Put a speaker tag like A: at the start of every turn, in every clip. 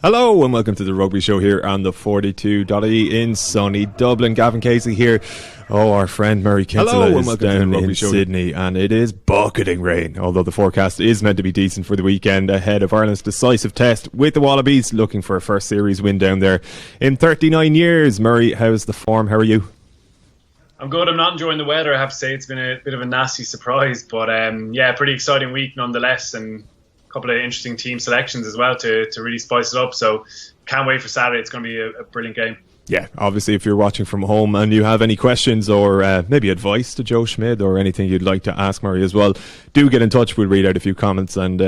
A: Hello and welcome to the Rugby Show here on the 42.ie in sunny Dublin. Gavan Casey here. Oh, our friend Murray Kinsella is down in Sydney and it is bucketing rain, although the forecast is meant to be decent for the weekend ahead of Ireland's decisive test with the Wallabies, looking for a first series win down there in 39 years. Murray, how's the form? How are you?
B: I'm good. I'm not enjoying the weather, I have to say. It's been a bit of a nasty surprise, but pretty exciting week nonetheless, and couple of interesting team selections as well to really spice it up. So can't wait for Saturday. It's going to be a brilliant game. Yeah,
A: obviously if you're watching from home and you have any questions or maybe advice to Joe Schmidt or anything you'd like to ask Murray as well, do get in touch. We'll read out a few comments and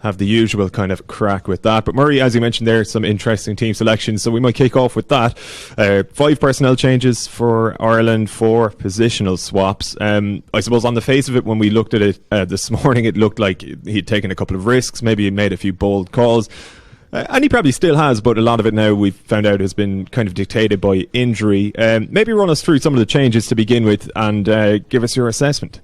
A: have the usual kind of crack with that. But Murray, as you mentioned there, some interesting team selections, so we might kick off with that. 5 personnel changes for Ireland, 4 positional swaps. I suppose on the face of it, when we looked at it this morning, it looked like he'd taken a couple of risks, maybe he made a few bold calls. And he probably still has, but a lot of it now we've found out has been kind of dictated by injury. Maybe run us through some of the changes to begin with and give us your assessment.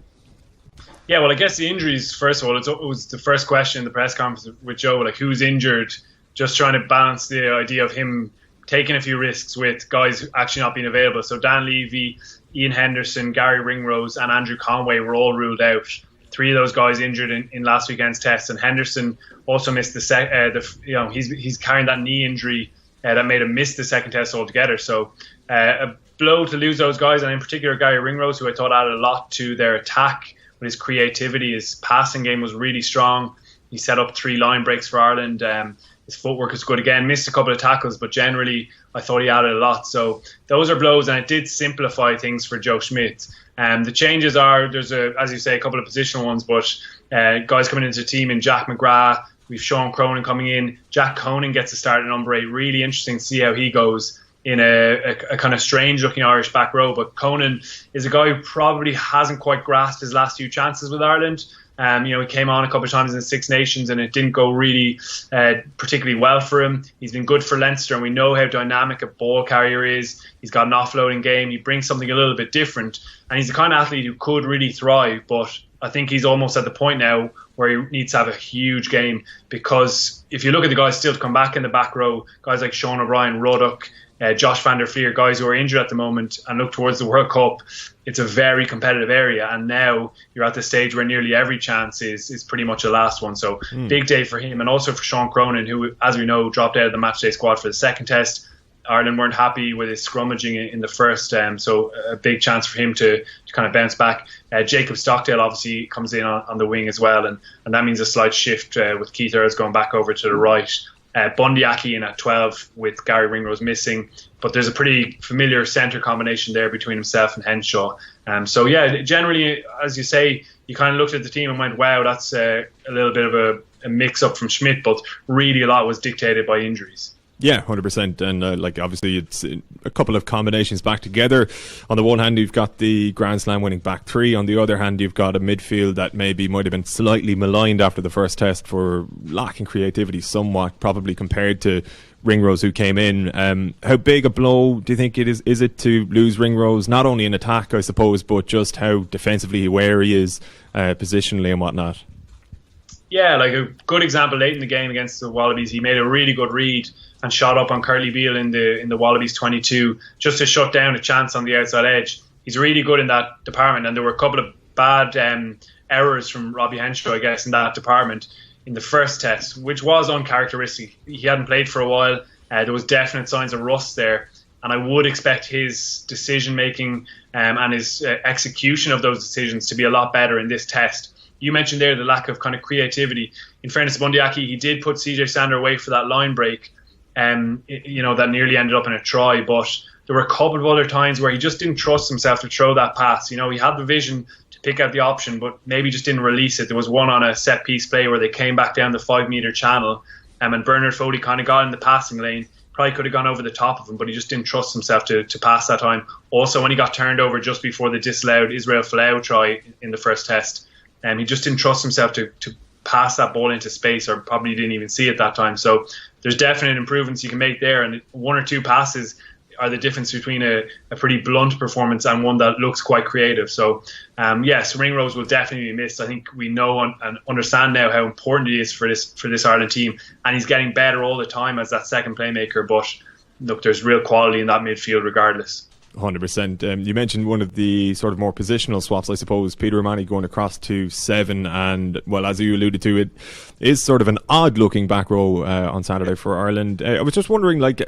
B: Yeah, well, I guess the injuries, first of all, it was the first question in the press conference with Joe, like who's injured, just trying to balance the idea of him taking a few risks with guys actually not being available. So Dan Levy, Ian Henderson, Gary Ringrose and Andrew Conway were all ruled out. 3 of those guys injured in last weekend's test, and Henderson also missed he's carrying that knee injury that made him miss the second test altogether. So a blow to lose those guys, and in particular Gary Ringrose, who I thought added a lot to their attack with his creativity. His passing game was really strong. He set up 3 line breaks for Ireland. His footwork is good again. Missed a couple of tackles, but generally I thought he added a lot. So those are blows, and it did simplify things for Joe Schmidt. The changes are, there's as you say, a couple of positional ones, but guys coming into the team in Jack McGrath. We've Sean Cronin coming in. Jack Conan gets a start at number 8. Really interesting to see how he goes in a kind of strange looking Irish back row. But Conan is a guy who probably hasn't quite grasped his last few chances with Ireland. He came on a couple of times in the Six Nations and it didn't go really particularly well for him. He's been good for Leinster, and we know how dynamic a ball carrier is. He's got an offloading game. He brings something a little bit different, and he's the kind of athlete who could really thrive. But I think he's almost at the point now where he needs to have a huge game, because if you look at the guys still to come back in the back row, guys like Sean O'Brien, Ruddock, Josh van der Fleer, guys who are injured at the moment and look towards the World Cup, it's a very competitive area, and now you're at the stage where nearly every chance is pretty much a last one. So big day for him, and also for Sean Cronin, who, as we know, dropped out of the matchday squad for the second test. Ireland weren't happy with his scrummaging in the first, so a big chance for him to kind of bounce back. Jacob Stockdale obviously comes in on the wing as well, and that means a slight shift with Keith Earls going back over to the right. Bundy Aki in at 12 with Gary Ringrose missing, but there's a pretty familiar centre combination there between himself and Henshaw. So yeah, generally, as you say, you kind of looked at the team and went, wow, that's a little bit of a mix-up from Schmidt, but really a lot was dictated by injuries.
A: Yeah, 100%. And obviously it's a couple of combinations back together. On the one hand, you've got the Grand Slam winning back 3. On the other hand, you've got a midfield that maybe might have been slightly maligned after the first test for lacking creativity somewhat, probably compared to Ringrose, who came in. How big a blow do you think it is it to lose Ringrose, not only in attack, I suppose, but just how defensively aware he is, positionally and whatnot?
B: Yeah, like a good example late in the game against the Wallabies, he made a really good read and shot up on Curly Beale in the Wallabies 22 just to shut down a chance on the outside edge. He's really good in that department, and there were a couple of bad errors from Robbie Henshaw, I guess, in that department in the first test, which was uncharacteristic. He hadn't played for a while. There was definite signs of rust there, and I would expect his decision making and his execution of those decisions to be a lot better in this test. You mentioned there the lack of kind of creativity. In fairness to Bundy Aki, he did put CJ Sander away for that line break, that nearly ended up in a try. But there were a couple of other times where he just didn't trust himself to throw that pass. He had the vision to pick out the option, but maybe just didn't release it. There was one on a set piece play where they came back down the 5 metre channel, and Bernard Foley kind of got in the passing lane. Probably could have gone over the top of him, but he just didn't trust himself to pass that time. Also, when he got turned over just before the disallowed Israel Folau try in the first test, he just didn't trust himself to pass that ball into space, or probably didn't even see it that time. So there's definite improvements you can make there, and 1 or 2 passes, are the difference between a pretty blunt performance and one that looks quite creative. So, yes, Ringrose will definitely be missed. I think we know and understand now how important he is for this Ireland team, and he's getting better all the time as that second playmaker. But look, there's real quality in that midfield regardless.
A: 100%. You mentioned one of the sort of more positional swaps, I suppose, Peter O'Mahony going across to 7, and well, as you alluded to, it is sort of an odd looking back row on Saturday for Ireland. I was just wondering, like,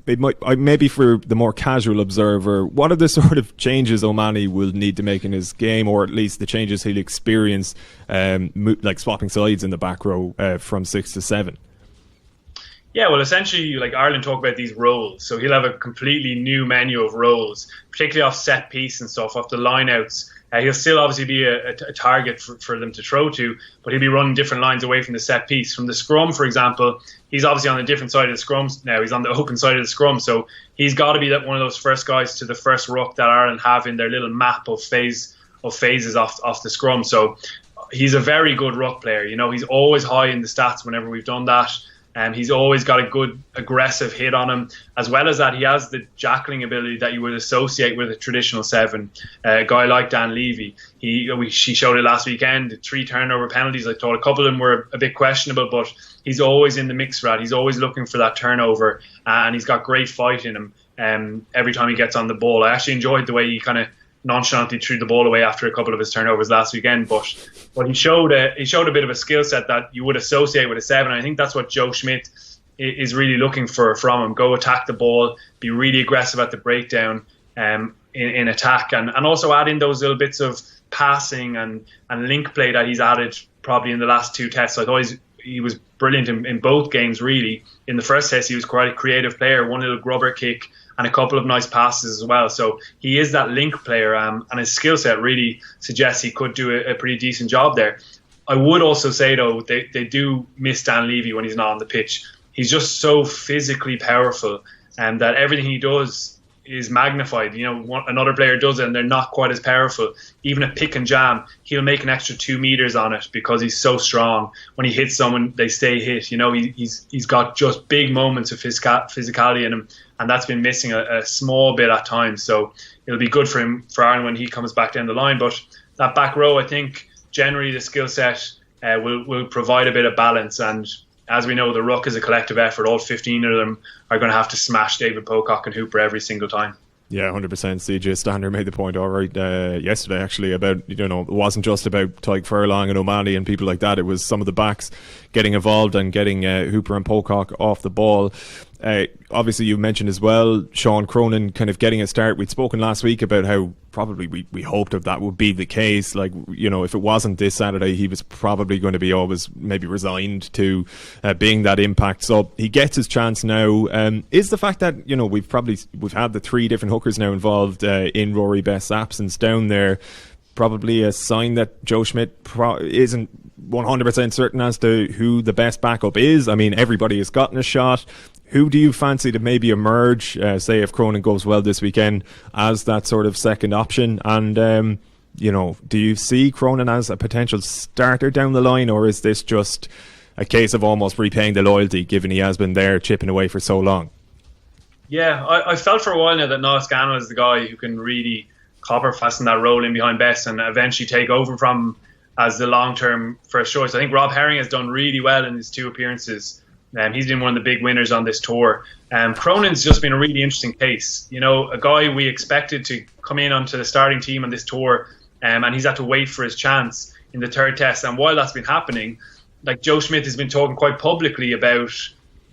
A: it might, maybe for the more casual observer, what are the sort of changes O'Mahony will need to make in his game, or at least the changes he'll experience, like swapping sides in the back row from 6 to 7?
B: Yeah, well, essentially, like, Ireland talk about these roles, so he'll have a completely new menu of roles, particularly off set piece and stuff, off the lineouts. He'll still obviously be a target for them to throw to, but he'll be running different lines away from the set piece. From the scrum, for example, he's obviously on a different side of the scrum now. He's on the open side of the scrum, so he's got to be one of those first guys to the first ruck that Ireland have in their little map of phases off the scrum. So he's a very good ruck player. You know, he's always high in the stats whenever we've done that. He's always got a good aggressive hit on him. As well as that, he has the jackling ability that you would associate with a traditional 7. A guy like Dan Levy, she showed it last weekend. 3 turnover penalties. I thought a couple of them were a bit questionable, but he's always in the mix for that. He's always looking for that turnover, and he's got great fight in him. Every time he gets on the ball, I actually enjoyed the way he kind of nonchalantly threw the ball away after a couple of his turnovers last weekend, but he showed a bit of a skill set that you would associate with a 7. I think that's what Joe Schmidt is really looking for from him. Go attack the ball, be really aggressive at the breakdown in attack, and also add in those little bits of passing and link play that he's added probably in the last 2 tests. I thought he was brilliant in both games, really. In the first test, he was quite a creative player, one little grubber kick and a couple of nice passes as well. So he is that link player, and his skill set really suggests he could do a pretty decent job there. I would also say, though, they do miss Dan Levy when he's not on the pitch. He's just so physically powerful, and that everything he does is magnified. You know, another player does it and they're not quite as powerful. Even a pick and jam, he'll make an extra 2 meters on it because he's so strong. When he hits someone, they stay hit. You know, he's got just big moments of physicality in him, and that's been missing a small bit at times. So it'll be good for Ireland when he comes back down the line. But that back row, I think generally the skill set will provide a bit of balance. And as we know, the ruck is a collective effort. All 15 of them are going to have to smash David Pocock and Hooper every single time. Yeah,
A: 100%. CJ Stander made the point all right yesterday, actually, about, you know, it wasn't just about Tyke Furlong and O'Mahony and people like that. It was some of the backs getting involved and getting Hooper and Pocock off the ball. Obviously, you mentioned as well Sean Cronin kind of getting a start. We'd spoken last week about how probably we hoped that would be the case. Like, you know, if it wasn't this Saturday, he was probably going to be always maybe resigned to being that impact. So he gets his chance now. Is the fact that, you know, we've had the 3 different hookers now involved in Rory Best's absence down there probably a sign that Joe Schmidt isn't 100% certain as to who the best backup is? I mean, everybody has gotten a shot. Who do you fancy to maybe emerge, say if Cronin goes well this weekend, as that sort of second option? And, you know, do you see Cronin as a potential starter down the line, or is this just a case of almost repaying the loyalty, given he has been there chipping away for so long?
B: Yeah, I felt for a while now that Niall Scannell is the guy who can really copper fasten that role in behind Best and eventually take over from him as the long-term first choice. I think Rob Herring has done really well in his 2 appearances. He's been one of the big winners on this tour. Cronin's just been a really interesting case. You know, a guy we expected to come in onto the starting team on this tour, and he's had to wait for his chance in the 3rd test. And while that's been happening, like, Joe Schmidt has been talking quite publicly about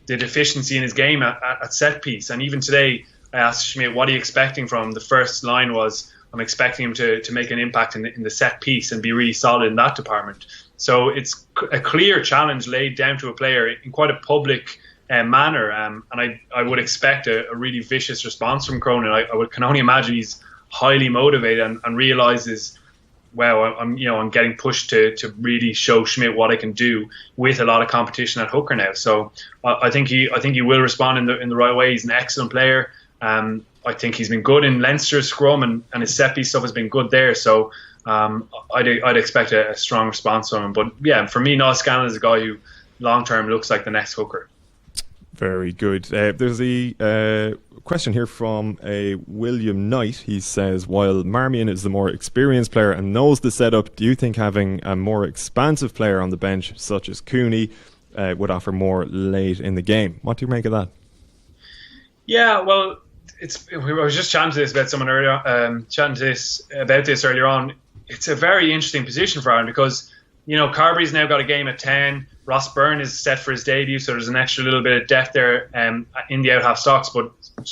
B: the deficiency in his game at set piece. And even today, I asked Schmidt, what are you expecting from him? The first line was, I'm expecting him to make an impact in the set piece and be really solid in that department. So it's a clear challenge laid down to a player in quite a public manner, and I would expect a really vicious response from Cronin. I can only imagine he's highly motivated and realises, well, I'm getting pushed to really show Schmidt what I can do with a lot of competition at hooker now. So I think he will respond in the right way. He's an excellent player. I think he's been good in Leinster's scrum, and his set piece stuff has been good there. So I'd expect a strong response from him. But yeah, for me, Niall Scannell is a guy who long term looks like the next hooker.
A: Very good. There's a question here from a William Knight. He says, while Marmion is the more experienced player and knows the setup, do you think having a more expansive player on the bench, such as Cooney, would offer more late in the game? What do you make of that?
B: Yeah, well, I was just chatting to this about someone earlier. About this earlier on. It's a very interesting position for Ireland because Carbery's now got a game at 10. Ross Byrne is set for his debut, so there's an extra little bit of depth there in the out-half stocks. But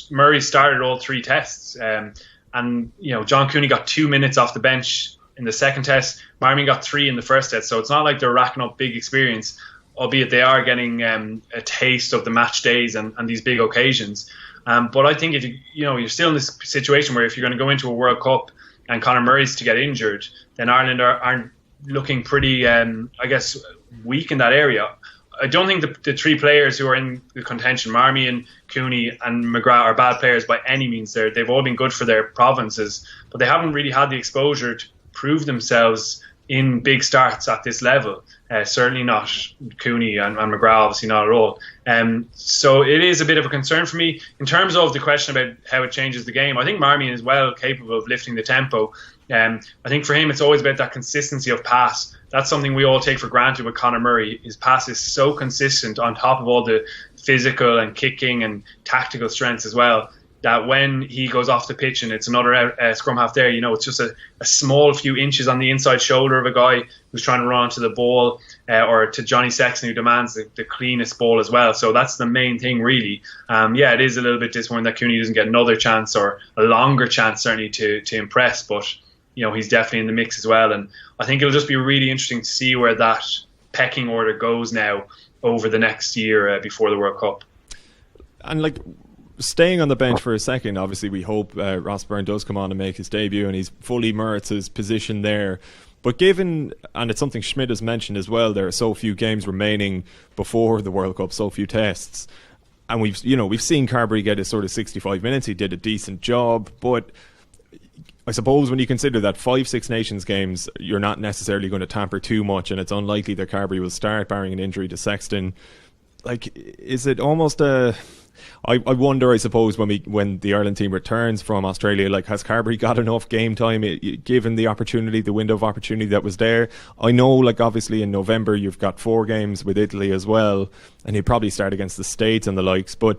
B: Murray started all 3 tests, and John Cooney got 2 minutes off the bench in the second test. Marmion got 3 in the first test, so it's not like they're racking up big experience, albeit they are getting a taste of the match days and these big occasions. But I think if you're still in this situation where if you're going to go into a World Cup and Conor Murray's to get injured, then Ireland are looking pretty, weak in that area. I don't think the 3 players who are in the contention, Marmion, Cooney and McGrath, are bad players by any means. They've all been good for their provinces, but they haven't really had the exposure to prove themselves in big starts at this level. Certainly not Cooney and McGrath, obviously not at all. So it is a bit of a concern for me. In terms of the question about how it changes the game, I think Marmion is well capable of lifting the tempo. I think for him it's always about that consistency of pass. That's something we all take for granted with Conor Murray. His pass is so consistent on top of all the physical and kicking and tactical strengths as well, that when he goes off the pitch and it's another scrum half there, it's just a small few inches on the inside shoulder of a guy who's trying to run onto the ball, or to Johnny Sexton, who demands the cleanest ball as well. So that's the main thing, really. It is a little bit disappointing that Cooney doesn't get another chance, or a longer chance, certainly, to impress. But he's definitely in the mix as well. And I think it'll just be really interesting to see where that pecking order goes now over the next year before the World Cup.
A: And staying on the bench for a second, obviously we hope Ross Byrne does come on and make his debut and he's fully merits his position there. But given, and it's something Schmidt has mentioned as well, there are so few games remaining before the World Cup, so few tests. And we've seen Carbery get his sort of 65 minutes. He did a decent job, but I suppose when you consider that 5 Six Nations games, you're not necessarily going to tamper too much, and it's unlikely that Carbery will start, barring an injury to Sexton. Is it almost a... I wonder, I suppose, when the Ireland team returns from Australia, has Carbery got enough game time, given the opportunity, the window of opportunity that was there? I know, obviously in November you've got 4 games with Italy as well, and he'll probably start against the States and the likes, but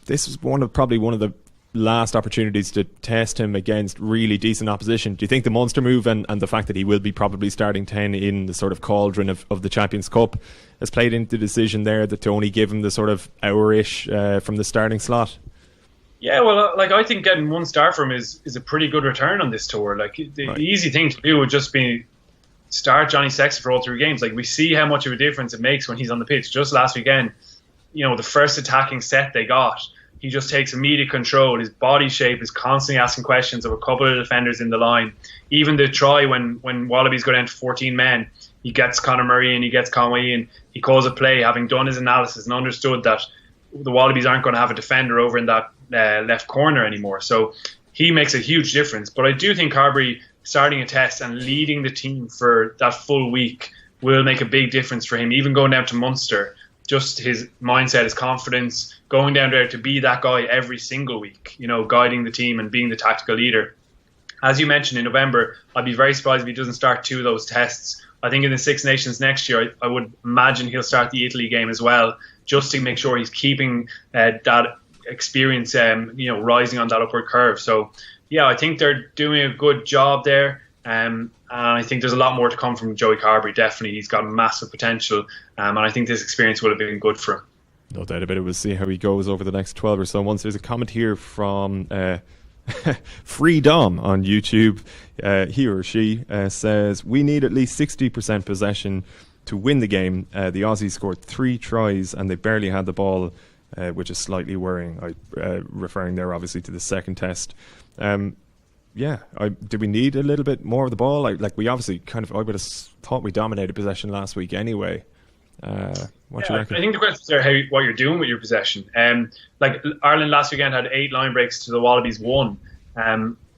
A: this is probably one of the last opportunities to test him against really decent opposition. Do you think the Munster move and the fact that he will be probably starting 10 in the sort of cauldron of the Champions Cup has played into the decision there to only give him the sort of hour-ish from the starting slot?
B: Yeah, well, I think getting 1 star from him is a pretty good return on this tour. The easy thing to do would just be start Johnny Sexton for all 3 games. We see how much of a difference it makes when he's on the pitch. Just last weekend, the first attacking set they got, he just takes immediate control. His body shape is constantly asking questions of a couple of defenders in the line. Even the try when Wallabies go down to 14 men, he gets Conor Murray in, he gets Conway in, he calls a play, having done his analysis and understood that the Wallabies aren't going to have a defender over in that left corner anymore. So he makes a huge difference. But I do think Carbery starting a test and leading the team for that full week will make a big difference for him, even going down to Munster. Just his mindset, his confidence, going down there to be that guy every single week, guiding the team and being the tactical leader. As you mentioned, in November, I'd be very surprised if he doesn't start 2 of those tests. I think in the Six Nations next year, I would imagine he'll start the Italy game as well, just to make sure he's keeping that experience, rising on that upward curve. So, yeah, I think they're doing a good job there. And I think there's a lot more to come from Joey Carbery. Definitely, he's got massive potential, and I think this experience would have been good for him.
A: No doubt about it. We'll see how he goes over the next 12 or so months. There's a comment here from Free Dom on YouTube. He or she says, we need at least 60% possession to win the game. The Aussies scored 3 tries and they barely had the ball, which is slightly worrying. Referring there obviously to the second test. Do we need a little bit more of the ball? We obviously I would have thought we dominated possession last week anyway. What do you reckon?
B: I think the question is what you're doing with your possession. Ireland last weekend had 8 line breaks to the Wallabies 1,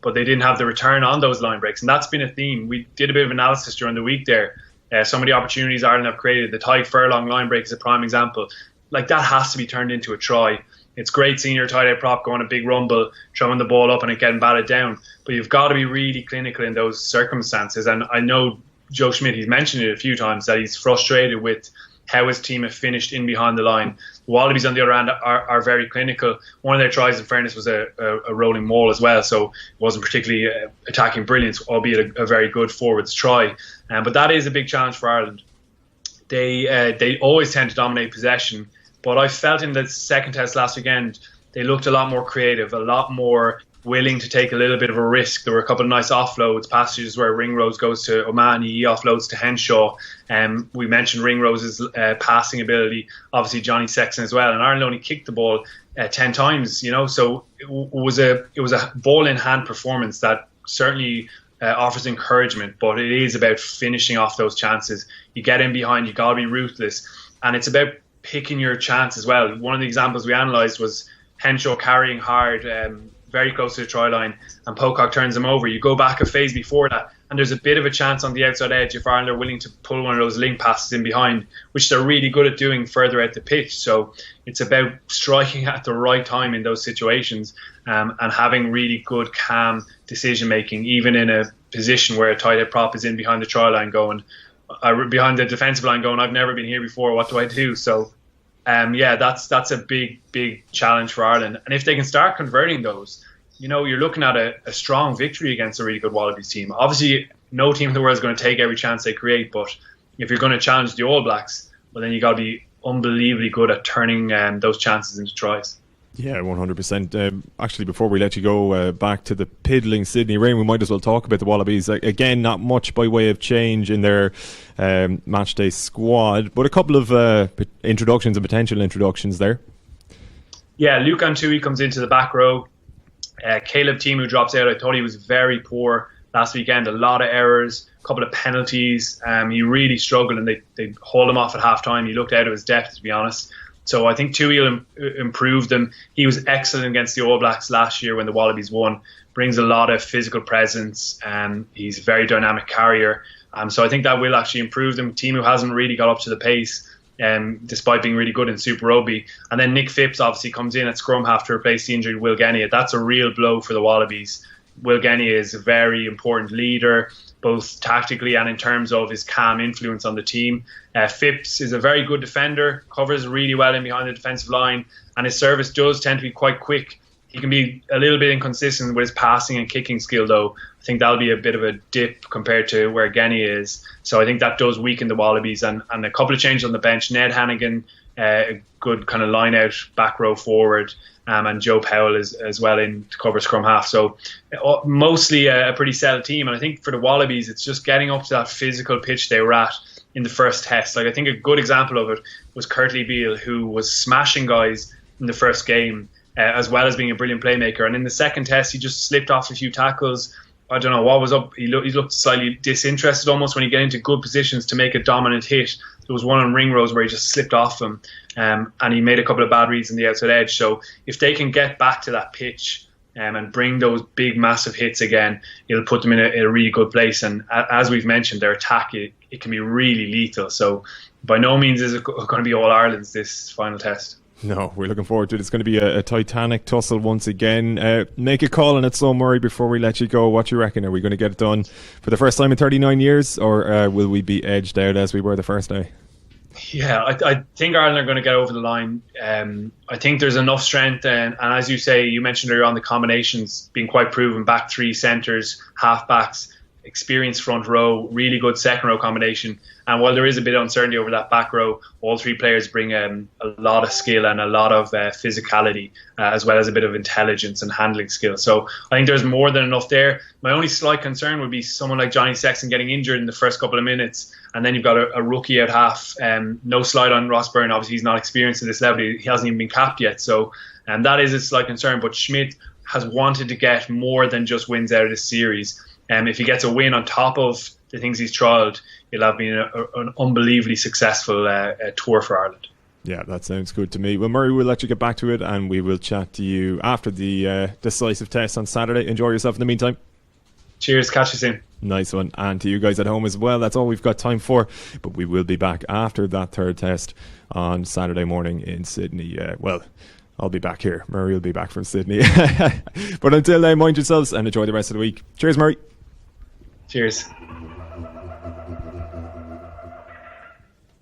B: but they didn't have the return on those line breaks, and that's been a theme. We did a bit of analysis during the week there. Some of the opportunities Ireland have created, the Tyke Furlong line break is a prime example. like that has to be turned into a try. It's great seeing your tight end prop going a big rumble, throwing the ball up and it getting batted down. But you've got to be really clinical in those circumstances. And I know Joe Schmidt, he's mentioned it a few times, that he's frustrated with how his team have finished in behind the line. The Wallabies, on the other hand, are very clinical. One of their tries, in fairness, was a rolling maul as well, so it wasn't particularly attacking brilliance, albeit a very good forwards try. But that is a big challenge for Ireland. They always tend to dominate possession, but I felt in the second test last weekend, they looked a lot more creative, a lot more willing to take a little bit of a risk. There were a couple of nice offloads, passages where Ringrose goes to Omani, he offloads to Henshaw. We mentioned Ringrose's passing ability, obviously Johnny Sexton as well, and Ireland only kicked the ball 10 times, so it was a ball in hand performance that certainly offers encouragement, but it is about finishing off those chances. You get in behind, you got to be ruthless, and it's about picking your chance as well. One of the examples we analysed was Henshaw carrying hard very close to the try line, and Pocock turns him over. You go back a phase before that, and there's a bit of a chance on the outside edge if Ireland are willing to pull one of those link passes in behind, which they're really good at doing further out the pitch. So it's about striking at the right time in those situations, and having really good, calm decision making, even in a position where a tight head prop is in behind the try line going, behind the defensive line going, I've never been here before, what do I do? So that's a big challenge for Ireland. And if they can start converting those, you're looking at a strong victory against a really good Wallabies team. Obviously, no team in the world is going to take every chance they create, but if you're going to challenge the All Blacks, well, then you got to be unbelievably good at turning those chances into tries.
A: Yeah, 100%. Actually, before we let you go back to the piddling Sydney Rain, we might as well talk about the Wallabies. Again, not much by way of change in their matchday squad, but a couple of introductions and potential introductions there.
B: Yeah, Luke Antui comes into the back row. Caleb Timu drops out. I thought he was very poor last weekend. A lot of errors, a couple of penalties. He really struggled, and they hauled him off at half time. He looked out of his depth, to be honest. So I think Tui improved him. He was excellent against the All Blacks last year when the Wallabies won. Brings a lot of physical presence. He's a very dynamic carrier. So I think that will actually improve them. Timu hasn't really got up to the pace, despite being really good in Super Rugby. And then Nick Phipps obviously comes in at scrum-half to replace the injured Will Genia. That's a real blow for the Wallabies. Will Genia is a very important leader, both tactically and in terms of his calm influence on the team. Phipps is a very good defender, covers really well in behind the defensive line, and his service does tend to be quite quick. He can be a little bit inconsistent with his passing and kicking skill, though. I think that'll be a bit of a dip compared to where Genia is. So I think that does weaken the Wallabies. And a couple of changes on the bench. Ned Hannigan, a good kind of line-out back row forward, and Joe Powell is as well in to cover scrum-half. So mostly a pretty settled team. And I think for the Wallabies, it's just getting up to that physical pitch they were at in the first test. Like, I think a good example of it was Curtly Beale, who was smashing guys in the first game, as well as being a brilliant playmaker. And in the second test, he just slipped off a few tackles. I don't know what was up. He looked slightly disinterested almost when he get into good positions to make a dominant hit. There was one on Ringrose where he just slipped off him, and he made a couple of bad reads on the outside edge. So if they can get back to that pitch and bring those big, massive hits again, it'll put them in a really good place. And as we've mentioned, their attack, it can be really lethal. So by no means is it going to be All Ireland's this final test.
A: No, we're looking forward to it. It's going to be a titanic tussle once again. Make a call on it, so Murray, before we let you go. What do you reckon? Are we going to get it done for the first time in 39 years, or will we be edged out as we were the first day?
B: Yeah, I think Ireland are going to get over the line. I think there's enough strength, and as you say, you mentioned earlier on the combinations being quite proven. Back three, centres, half-backs, experienced front row, really good second row combination. And while there is a bit of uncertainty over that back row, all three players bring a lot of skill and a lot of physicality, as well as a bit of intelligence and handling skill. So I think there's more than enough there. My only slight concern would be someone like Johnny Sexton getting injured in the first couple of minutes, and then you've got a rookie out half. No slide on Ross Byrne. Obviously, he's not experienced at this level. He hasn't even been capped yet. So that is a slight concern. But Schmidt has wanted to get more than just wins out of this series. If he gets a win on top of the things he's trialled, it'll have been an unbelievably successful tour for Ireland.
A: Yeah, that sounds good to me. Well, Murray, we'll let you get back to it, and we will chat to you after the decisive test on Saturday. Enjoy yourself in the meantime.
B: Cheers, catch you soon.
A: Nice one. And to you guys at home as well, that's all we've got time for. But we will be back after that third test on Saturday morning in Sydney. Well, I'll be back here. Murray will be back from Sydney. But until then, mind yourselves and enjoy the rest of the week. Cheers, Murray.
B: Cheers.